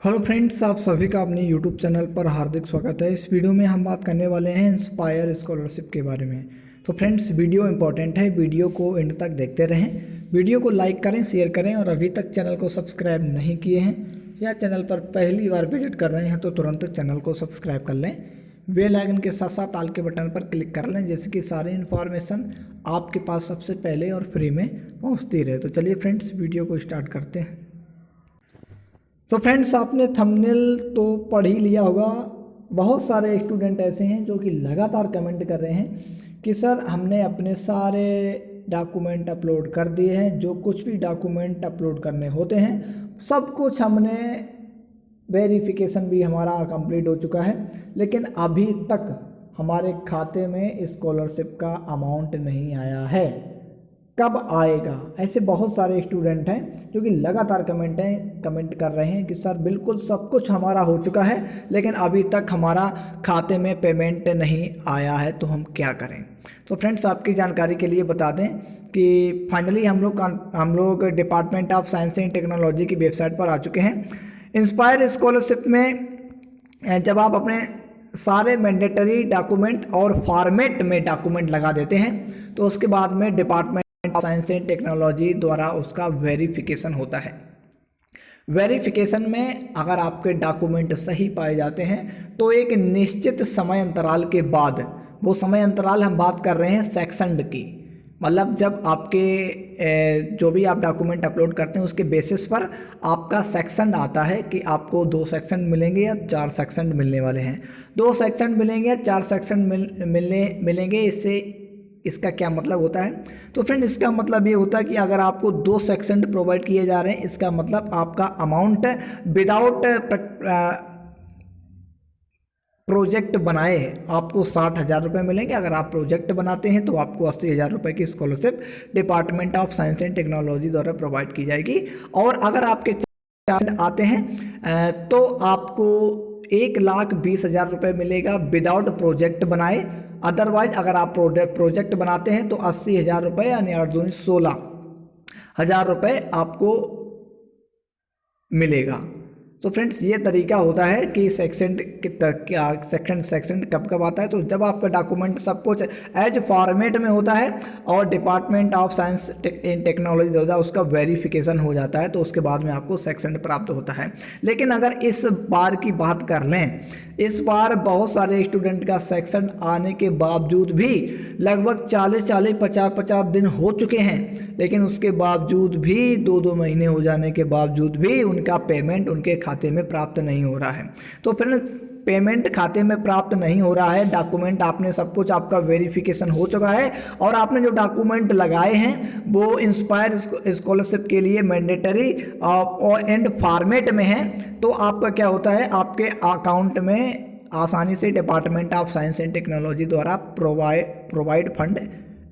Hello friends, आप सभी का अपने यूट्यूब चैनल पर हार्दिक स्वागत है। इस वीडियो में हम बात करने वाले हैं इंस्पायर स्कॉलरशिप के बारे में। तो फ्रेंड्स, वीडियो इंपॉर्टेंट है, वीडियो को एंड तक देखते रहें। वीडियो को लाइक करें, शेयर करें और अभी तक चैनल को सब्सक्राइब नहीं किए हैं या चैनल पर पहली बार विजिट कर रहे हैं तो तुरंत चैनल को सब्सक्राइब कर लें। बेल आइकन के साथ साथ ऑल के बटन पर क्लिक कर लें, जैसे कि सारी इन्फॉर्मेशन आपके पास सबसे पहले और फ्री में पहुँचती रहे। तो चलिए फ्रेंड्स, वीडियो को स्टार्ट करते हैं। तो फ्रेंड्स, आपने थंबनेल तो पढ़ ही लिया होगा। बहुत सारे स्टूडेंट ऐसे हैं जो कि लगातार कमेंट कर रहे हैं कि सर हमने अपने सारे डॉक्यूमेंट अपलोड कर दिए हैं, जो कुछ भी डॉक्यूमेंट अपलोड करने होते हैं सब कुछ हमने, वेरिफिकेशन भी हमारा कंप्लीट हो चुका है, लेकिन अभी तक हमारे खाते में स्कॉलरशिप का अमाउंट नहीं आया है, कब आएगा। ऐसे बहुत सारे स्टूडेंट हैं जो कि लगातार कमेंट कर रहे हैं कि सर बिल्कुल सब कुछ हमारा हो चुका है लेकिन अभी तक हमारा खाते में पेमेंट नहीं आया है, तो हम क्या करें। तो फ्रेंड्स, आपकी जानकारी के लिए बता दें कि फाइनली हम लोग department of science and technology की वेबसाइट पर आ चुके हैं। इंस्पायर स्कॉलरशिप में जब आप अपने सारे मैंडेटरी डॉक्यूमेंट और फॉर्मेट में डॉक्यूमेंट लगा देते हैं तो उसके बाद में डिपार्टमेंट साइंस एंड टेक्नोलॉजी द्वारा उसका वेरिफिकेशन होता है। वेरिफिकेशन में अगर आपके डॉक्यूमेंट सही पाए जाते हैं तो एक निश्चित समय अंतराल के बाद, वो समय अंतराल हम बात कर रहे हैं सेक्शंड की, मतलब जब आपके जो भी आप डॉक्यूमेंट अपलोड करते हैं उसके बेसिस पर आपका सेक्शन आता है कि आपको 2 सेक्शन मिलेंगे या 4 सेक्शन मिलने वाले हैं। 2 सेक्शन मिलेंगे या 4 सेक्शन मिलेंगे, इसका क्या मतलब होता है। तो फ्रेंड, इसका मतलब ये होता है कि अगर आपको 2 सेक्शन प्रोवाइड किए जा रहे हैं, इसका मतलब आपका अमाउंट विदाउट प्रोजेक्ट बनाए आपको 60,000 रुपये मिलेंगे। अगर आप प्रोजेक्ट बनाते हैं तो आपको 80,000 रुपये की scholarship department of science and technology द्वारा प्रोवाइड की जाएगी। और अगर आपके आते हैं तो आपको 1,20,000 रुपये मिलेगा विदाउट प्रोजेक्ट बनाए। अदरवाइज अगर आप प्रोजेक्ट बनाते हैं तो 80,000 रुपये यानी 16,000 रुपये आपको मिलेगा। तो फ्रेंड्स, ये तरीका होता है कि सेक्शन कब कब आता है। तो जब आपका डॉक्यूमेंट सब कुछ एज फॉर्मेट में होता है और department of science and technology द्वारा उसका वेरिफिकेशन हो जाता है तो उसके बाद में आपको सेक्शन प्राप्त होता है। लेकिन अगर इस बार की बात कर लें, इस बार बहुत सारे स्टूडेंट का सेक्शन आने के बावजूद भी लगभग 40 50 दिन हो चुके हैं, लेकिन उसके बावजूद भी 2 महीने हो जाने के बावजूद भी उनका पेमेंट उनके खाते में प्राप्त नहीं हो रहा है। तो फिर पेमेंट खाते में प्राप्त नहीं हो रहा है, डॉक्यूमेंट आपने सब कुछ, आपका वेरिफिकेशन हो चुका है और आपने जो डॉक्यूमेंट लगाए हैं वो इंस्पायर स्कॉलरशिप के लिए मैंडेटरी और एंड फॉर्मेट में है, तो आपका क्या होता है, आपके अकाउंट में आसानी से department of science and technology द्वारा प्रोवाइड फंड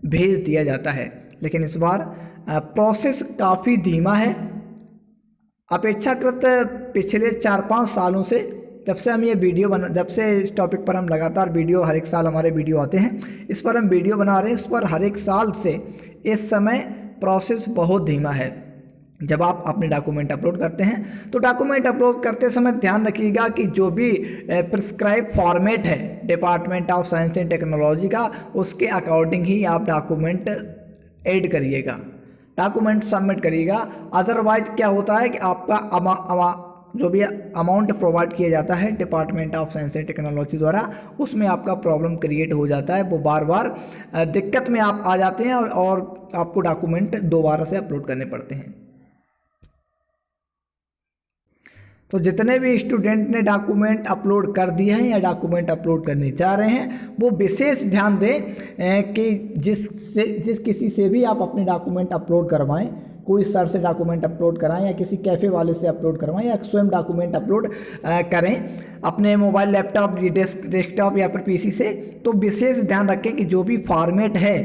भेज दिया जाता है। लेकिन इस बार प्रोसेस काफ़ी धीमा है अपेक्षाकृत पिछले 4-5 सालों से। जब से हम ये जब से इस टॉपिक पर हम लगातार वीडियो, हर एक साल हमारे वीडियो आते हैं, इस पर हम वीडियो बना रहे हैं, इस पर हर एक साल से इस समय प्रोसेस बहुत धीमा है। जब आप अपने डॉक्यूमेंट अपलोड करते हैं तो डॉक्यूमेंट अपलोड करते समय ध्यान रखिएगा कि जो भी प्रिस्क्राइब फॉर्मेट है department of science and technology का, उसके अकॉर्डिंग ही आप डॉक्यूमेंट ऐड करिएगा, डॉक्यूमेंट सबमिट करिएगा। अदरवाइज क्या होता है कि आपका जो भी अमाउंट प्रोवाइड किया जाता है department of science and technology द्वारा, उसमें आपका प्रॉब्लम क्रिएट हो जाता है, वो बार बार दिक्कत में आप आ जाते हैं और आपको डॉक्यूमेंट दोबारा से अपलोड करने पड़ते हैं। तो जितने भी स्टूडेंट ने डॉक्यूमेंट अपलोड कर दिए हैं या डॉक्यूमेंट अपलोड करने जा रहे हैं, वो विशेष ध्यान दें कि जिस किसी से भी आप अपने डॉक्यूमेंट अपलोड करवाएं, कोई सर से डॉक्यूमेंट अपलोड कराएं या किसी कैफ़े वाले से अपलोड करवाएं या स्वयं डॉक्यूमेंट अपलोड करें अपने मोबाइल, लैपटॉप, डेस्कटॉप या फिर पीसी से, तो विशेष ध्यान रखें कि जो भी फॉर्मेट है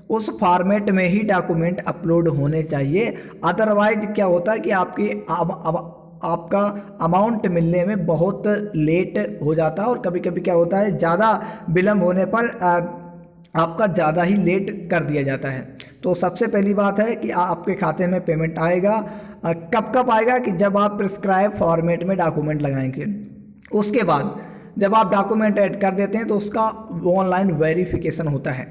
उस फॉर्मेट में ही डॉक्यूमेंट अपलोड होने चाहिए। अदरवाइज क्या होता है कि आपका अमाउंट मिलने में बहुत लेट हो जाता है और कभी कभी क्या होता है, ज़्यादा विलम्ब होने पर आपका ज़्यादा ही लेट कर दिया जाता है। तो सबसे पहली बात है कि आपके खाते में पेमेंट आएगा कब कब आएगा कि जब आप प्रिस्क्राइब फॉर्मेट में डॉक्यूमेंट लगाएंगे। उसके बाद जब आप डॉक्यूमेंट ऐड कर देते हैं तो उसका ऑनलाइन वेरिफिकेशन होता है।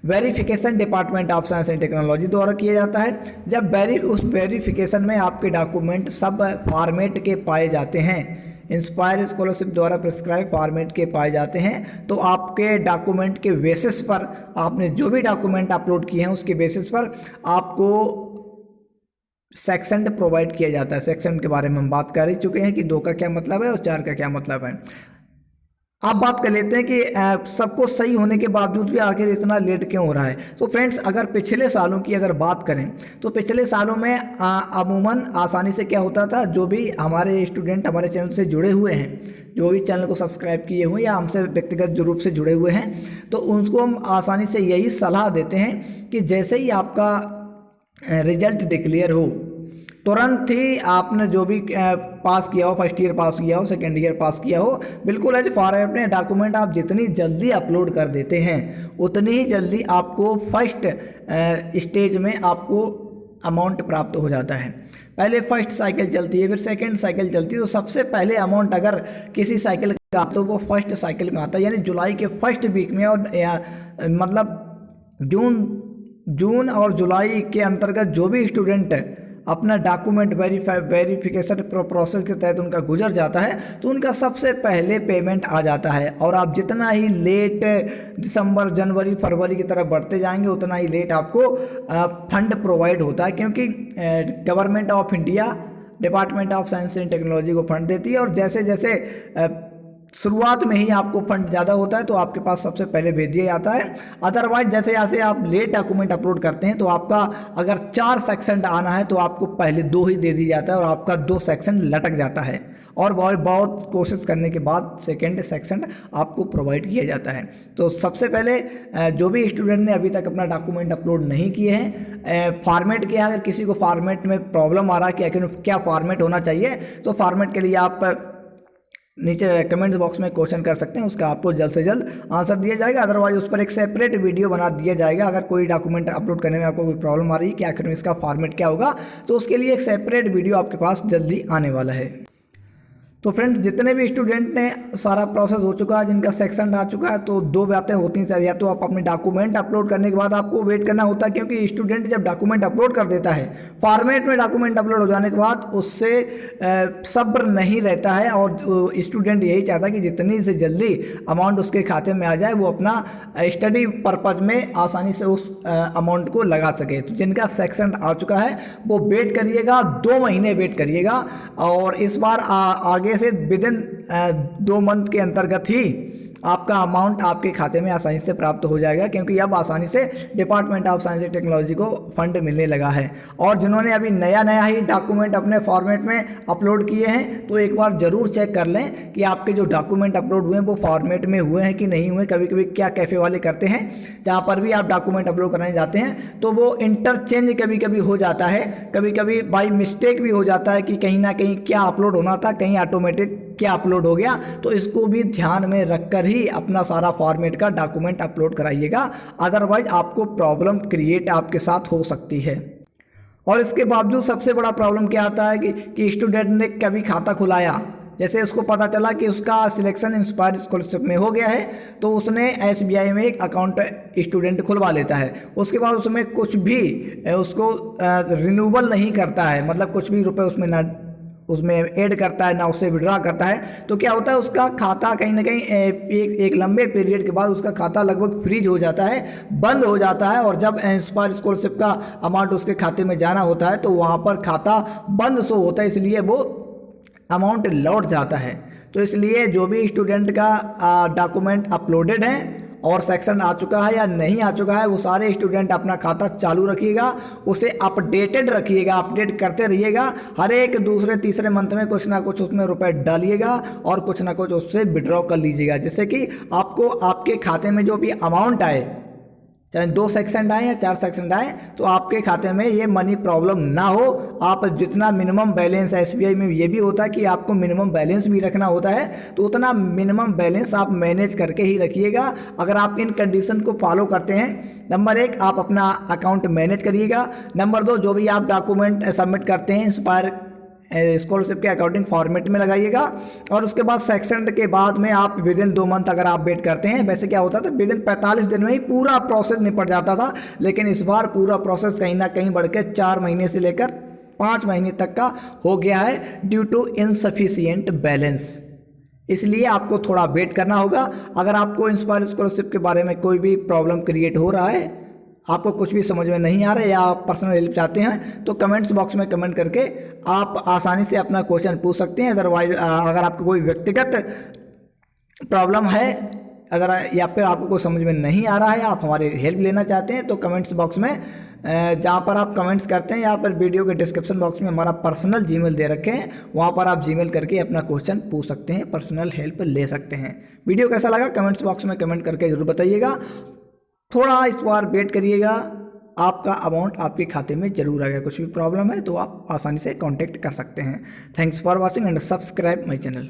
Verification department of science and technology द्वारा किया जाता है। जब उस वेरिफिकेशन में आपके डॉक्यूमेंट सब फॉर्मेट के पाए जाते हैं, इंस्पायर स्कॉलरशिप द्वारा प्रिस्क्राइब फॉर्मेट के पाए जाते हैं, तो आपके डॉक्यूमेंट के बेसिस पर, आपने जो भी डॉक्यूमेंट अपलोड किए हैं उसके बेसिस पर आपको सेक्शन प्रोवाइड किया जाता है। सेक्शन के बारे में हम बात कर ही चुके हैं कि 2 का क्या मतलब है और 4 का क्या मतलब है। अब बात कर लेते हैं कि सबको सही होने के बावजूद भी आखिर इतना लेट क्यों हो रहा है। तो फ्रेंड्स, अगर पिछले सालों की अगर बात करें तो पिछले सालों में अमूमन आसानी से क्या होता था, जो भी हमारे स्टूडेंट हमारे चैनल से जुड़े हुए हैं, जो भी चैनल को सब्सक्राइब किए हुए या हमसे व्यक्तिगत रूप से जुड़े हुए हैं, तो उनको हम आसानी से यही सलाह देते हैं कि जैसे ही आपका रिजल्ट डिक्लेयर हो, तुरंत ही आपने जो भी पास किया हो, फर्स्ट ईयर पास किया हो, सेकेंड ईयर पास किया हो, बिल्कुल एज फॉर्मेट अपने डॉक्यूमेंट आप जितनी जल्दी अपलोड कर देते हैं उतनी ही जल्दी आपको फर्स्ट स्टेज में आपको अमाउंट प्राप्त हो जाता है। पहले फर्स्ट साइकिल चलती है, फिर सेकंड साइकिल चलती है, तो सबसे पहले अमाउंट अगर किसी साइकिल का तो वो फर्स्ट साइकिल में आता है, यानी जुलाई के फर्स्ट वीक में, और मतलब जून और जुलाई के अंतर्गत जो भी स्टूडेंट अपना डॉक्यूमेंट वेरिफिकेशन प्रोसेस के तहत उनका गुजर जाता है तो उनका सबसे पहले पेमेंट आ जाता है। और आप जितना ही लेट दिसंबर, जनवरी, फरवरी की तरफ बढ़ते जाएंगे उतना ही लेट आपको फंड प्रोवाइड होता है, क्योंकि government of India department of science and technology को फंड देती है, और जैसे जैसे शुरुआत में ही आपको फंड ज़्यादा होता है तो आपके पास सबसे पहले भेज दिया जाता है। अदरवाइज जैसे जैसे आप लेट डॉक्यूमेंट अपलोड करते हैं तो आपका अगर 4 सेक्शन आना है तो आपको पहले 2 ही दे दी जाता है और आपका 2 सेक्शन लटक जाता है, और बहुत कोशिश करने के बाद सेकेंड सेक्शन आपको प्रोवाइड किया जाता है। तो सबसे पहले जो भी स्टूडेंट ने अभी तक अपना डॉक्यूमेंट अपलोड नहीं किए हैं, फॉर्मेट किया, अगर किसी को फॉर्मेट में प्रॉब्लम आ रहा है कि आखिर क्या फॉर्मेट होना चाहिए, तो फॉर्मेट के लिए आप नीचे कमेंट्स बॉक्स में क्वेश्चन कर सकते हैं, उसका आपको जल्द से जल्द आंसर दिया जाएगा। अदरवाइज उस पर एक सेपरेट वीडियो बना दिया जाएगा। अगर कोई डॉक्यूमेंट अपलोड करने में आपको कोई प्रॉब्लम आ रही है कि आखिर में इसका फॉर्मेट क्या होगा, तो उसके लिए एक सेपरेट वीडियो आपके पास जल्दी आने वाला है। तो फ्रेंड्स, जितने भी स्टूडेंट ने सारा प्रोसेस हो चुका है, जिनका सेक्शन आ चुका है, तो 2 बातें होती हैं। या तो आप अपने डॉक्यूमेंट अपलोड करने के बाद आपको वेट करना होता है, क्योंकि स्टूडेंट जब डॉक्यूमेंट अपलोड कर देता है, फॉर्मेट में डॉक्यूमेंट अपलोड हो जाने के बाद उससे सब्र नहीं रहता है, और स्टूडेंट यही चाहता है कि जितनी से जल्दी अमाउंट उसके खाते में आ जाए वो अपना स्टडी पर्पज़ में आसानी से उस अमाउंट को लगा सके। तो जिनका सेक्शन आ चुका है वो वेट करिएगा, 2 महीने वेट करिएगा, और इस बार आगे से विदिन 2 मंथ के अंतर्गत ही आपका अमाउंट आपके खाते में आसानी से प्राप्त हो जाएगा, क्योंकि अब आसानी से department of science and technology को फंड मिलने लगा है। और जिन्होंने अभी नया ही डॉक्यूमेंट अपने फॉर्मेट में अपलोड किए हैं तो एक बार ज़रूर चेक कर लें कि आपके जो डॉक्यूमेंट अपलोड हुए हैं वो फॉर्मेट में हुए हैं कि नहीं हुए। कभी कभी क्या कैफ़े वाले करते हैं, जहाँ पर भी आप डॉक्यूमेंट अपलोड करने जाते हैं तो वो इंटरचेंज कभी कभी हो जाता है, कभी कभी बाई मिस्टेक भी हो जाता है कि कहीं ना कहीं क्या अपलोड होना था, कहीं ऑटोमेटिक क्या अपलोड हो गया। तो इसको भी ध्यान में रखकर ही अपना सारा फॉर्मेट का डॉक्यूमेंट अपलोड कराइएगा, अदरवाइज आपको प्रॉब्लम क्रिएट आपके साथ हो सकती है। और इसके बावजूद सबसे बड़ा प्रॉब्लम क्या आता है कि स्टूडेंट ने कभी खाता खुलाया, जैसे उसको पता चला कि उसका सिलेक्शन इंस्पायर स्कॉलरशिप में हो गया है तो उसने SBI में एक अकाउंट स्टूडेंट खुलवा लेता है। उसके बाद उसमें कुछ भी उसको रिन्यूअल नहीं करता है, मतलब कुछ भी रुपए उसमें ना उसमें ऐड करता है ना उससे विड्रॉ करता है, तो क्या होता है उसका खाता कहीं ना कहीं एक लंबे पीरियड के बाद उसका खाता लगभग फ्रीज हो जाता है, बंद हो जाता है। और जब इंस्पायर स्कॉलरशिप का अमाउंट उसके खाते में जाना होता है तो वहाँ पर खाता बंद शो होता है, इसलिए वो अमाउंट लौट जाता है। तो इसलिए जो भी स्टूडेंट का डॉक्यूमेंट अपलोडेड है और सेक्शन आ चुका है या नहीं आ चुका है, वो सारे स्टूडेंट अपना खाता चालू रखिएगा, उसे अपडेटेड रखिएगा, अपडेट करते रहिएगा। हर एक दूसरे तीसरे मंथ में कुछ ना कुछ उसमें रुपए डालिएगा और कुछ ना कुछ उससे विड्रॉ कर लीजिएगा, जिससे कि आपको आपके खाते में जो भी अमाउंट आए चाहे 2 सेकंड आए या 4 सेकंड आए, तो आपके खाते में ये मनी प्रॉब्लम ना हो। आप जितना मिनिमम बैलेंस SBI में ये भी होता है कि आपको मिनिमम बैलेंस भी रखना होता है, तो उतना मिनिमम बैलेंस आप मैनेज करके ही रखिएगा। अगर आप इन कंडीशन को फॉलो करते हैं, नंबर 1 आप अपना अकाउंट मैनेज करिएगा, नंबर 2 जो भी आप डॉक्यूमेंट सबमिट करते हैं इंस्पायर स्कॉलरशिप के अकाउंटिंग फॉर्मेट में लगाइएगा। और उसके बाद सेक्शन के बाद में आप विदिन 2 मंथ अगर आप वेट करते हैं, वैसे क्या होता था विदिन 45 दिन में ही पूरा प्रोसेस निपट जाता था, लेकिन इस बार पूरा प्रोसेस कहीं ना कहीं बढ़ के 4 महीने से लेकर 5 महीने तक का हो गया है ड्यू टू इनसफिशिएंट बैलेंस। इसलिए आपको थोड़ा वेट करना होगा। अगर आपको इंस्पायर स्कॉलरशिप के बारे में कोई भी प्रॉब्लम क्रिएट हो रहा है, आपको कुछ भी समझ में नहीं आ रहा है या आप पर्सनल हेल्प चाहते हैं, तो कमेंट्स बॉक्स में कमेंट करके आप आसानी से अपना क्वेश्चन पूछ सकते हैं। अदरवाइज अगर आपको कोई व्यक्तिगत प्रॉब्लम है अगर या फिर आपको कोई समझ में नहीं आ रहा है, आप हमारी हेल्प लेना चाहते हैं, तो कमेंट्स बॉक्स में जहाँ पर आप कमेंट्स करते हैं या फिर वीडियो के डिस्क्रिप्शन बॉक्स में हमारा पर्सनल जीमेल दे रखे हैं, वहाँ पर आप जीमेल करके अपना क्वेश्चन पूछ सकते हैं, पर्सनल हेल्प ले सकते हैं। वीडियो कैसा लगा कमेंट्स बॉक्स में कमेंट करके ज़रूर बताइएगा। थोड़ा इस बार वेट करिएगा, आपका अमाउंट आपके खाते में जरूर आएगा। कुछ भी प्रॉब्लम है तो आप आसानी से कांटेक्ट कर सकते हैं। Thanks for watching and subscribe my channel.